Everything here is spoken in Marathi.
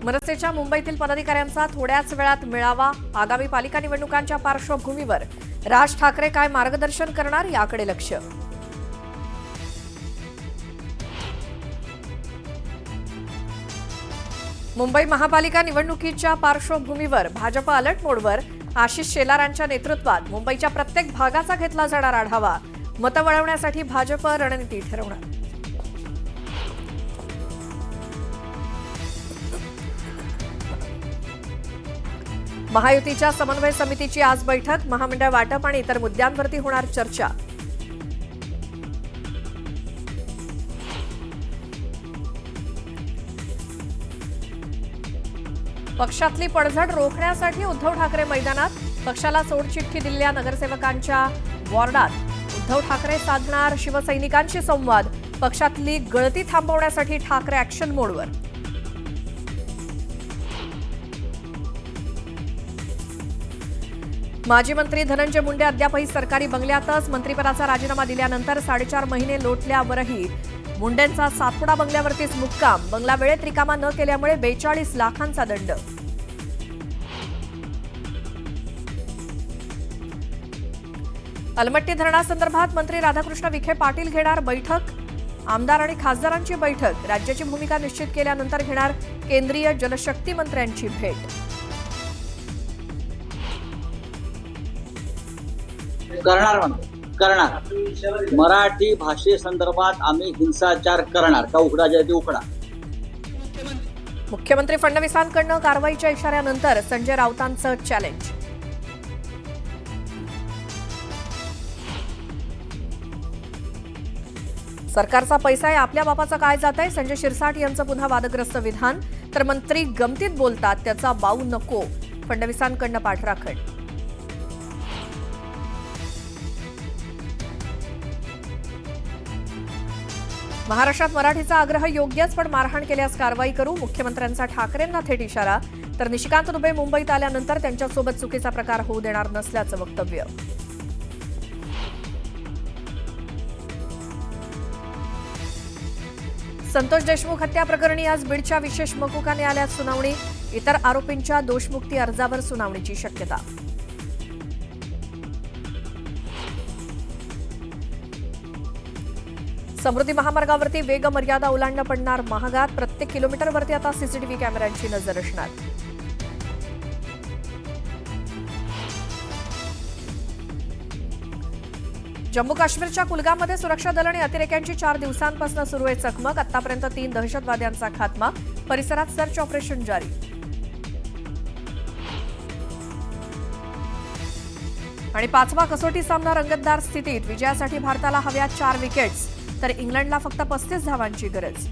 मनसेच्या मुंबईतील पदाधिकाऱ्यांचा थोड्याच वेळात मेळावा. आगामी पालिका निवडणुकांच्या पार्श्वभूमीवर राज ठाकरे काय मार्गदर्शन करणार याकडे लक्ष. मुंबई महापालिका निवडणुकीच्या पार्श्वभूमीवर भाजप अलर्ट मोडवर. आशिष शेलारांच्या नेतृत्वात मुंबईच्या प्रत्येक भागाचा घेतला जाणार आढावा. मतं वळवण्यासाठी भाजप रणनीती ठरवणार. महायुतीच्या समन्वय समितीची आज बैठक. महामंडळ वाटप आणि इतर मुद्द्यांवरती होणार चर्चा. पक्षातली पडझड रोखण्यासाठी उद्धव ठाकरे मैदानात. पक्षाला सोडचिठ्ठी दिलेल्या नगरसेवकांच्या वॉर्डात उद्धव ठाकरे साधणार शिवसैनिकांशी संवाद. पक्षातली गळती थांबवण्यासाठी ठाकरे ऍक्शन मोडवर. माजी मंत्री धनंजय मुंडे अद्यापही सरकारी बंगल्यातच. मंत्रिपदाचा राजीनामा दिल्यानंतर 4.5 महिने लोटल्यावरही मुंडेंचा सातपुडा बंगल्यावरतीच मुक्काम. बंगला वेळेत रिकामा न केल्यामुळे 42 लाखांचा दंड. अलमट्टी धरणासंदर्भात मंत्री राधाकृष्ण विखे पाटील घेणार बैठक. आमदार आणि खासदारांची बैठक. राज्याची भूमिका निश्चित केल्यानंतर घेणार केंद्रीय जलशक्ती मंत्र्यांची भेट. करणार मराठी भाषेसंदर्भात आम्ही हिंसाचार करणार का उघडा जय ते उघडा. मुख्यमंत्री फडणवीसांकडून कारवाईच्या इशाऱ्यानंतर संजय राऊतांचं चॅलेंज. सरकारचा पैसा आहे, आपल्या बापाचा काय जात आहे. संजय शिरसाट यांचं पुन्हा वादग्रस्त विधान. तर मंत्री गमतीत बोलतात त्याचा बाऊ नको. फडणवीसांकडून पाठराखण. महाराष्ट्रात मराठीचा आग्रह योग्यच, पण मारहाण केल्यास कारवाई करू. मुख्यमंत्र्यांचा ठाकरेंना थेट इशारा. तर निशिकांत दुबे मुंबईत आल्यानंतर त्यांच्यासोबत चुकीचा प्रकार होऊ देणार नसल्याचं वक्तव्य. संतोष देशमुख हत्या प्रकरणी आज बीडच्या विशेष मकोका न्यायालयात सुनावणी. इतर आरोपींच्या दोषमुक्ती अर्जावर सुनावणीची शक्यता. समृद्धी महामार्गावरती वेग मर्यादा ओलांडणं पडणार महागात. प्रत्येक किलोमीटरवरती आता सीसीटीव्ही कॅमेऱ्यांची नजर असणार. जम्मू काश्मीरच्या कुलगाममध्ये सुरक्षा दल आणि अतिरेक्यांची 4 दिवसांपासून सुरू आहे चकमक. आतापर्यंत 3 दहशतवाद्यांचा खात्मा. परिसरात सर्च ऑपरेशन जारी. आणि 5वा कसोटी सामना रंगतदार स्थितीत. विजयासाठी भारताला हव्या 4 विकेट्स. तर इंग्लंडला फक्त 35 धावांची गरज.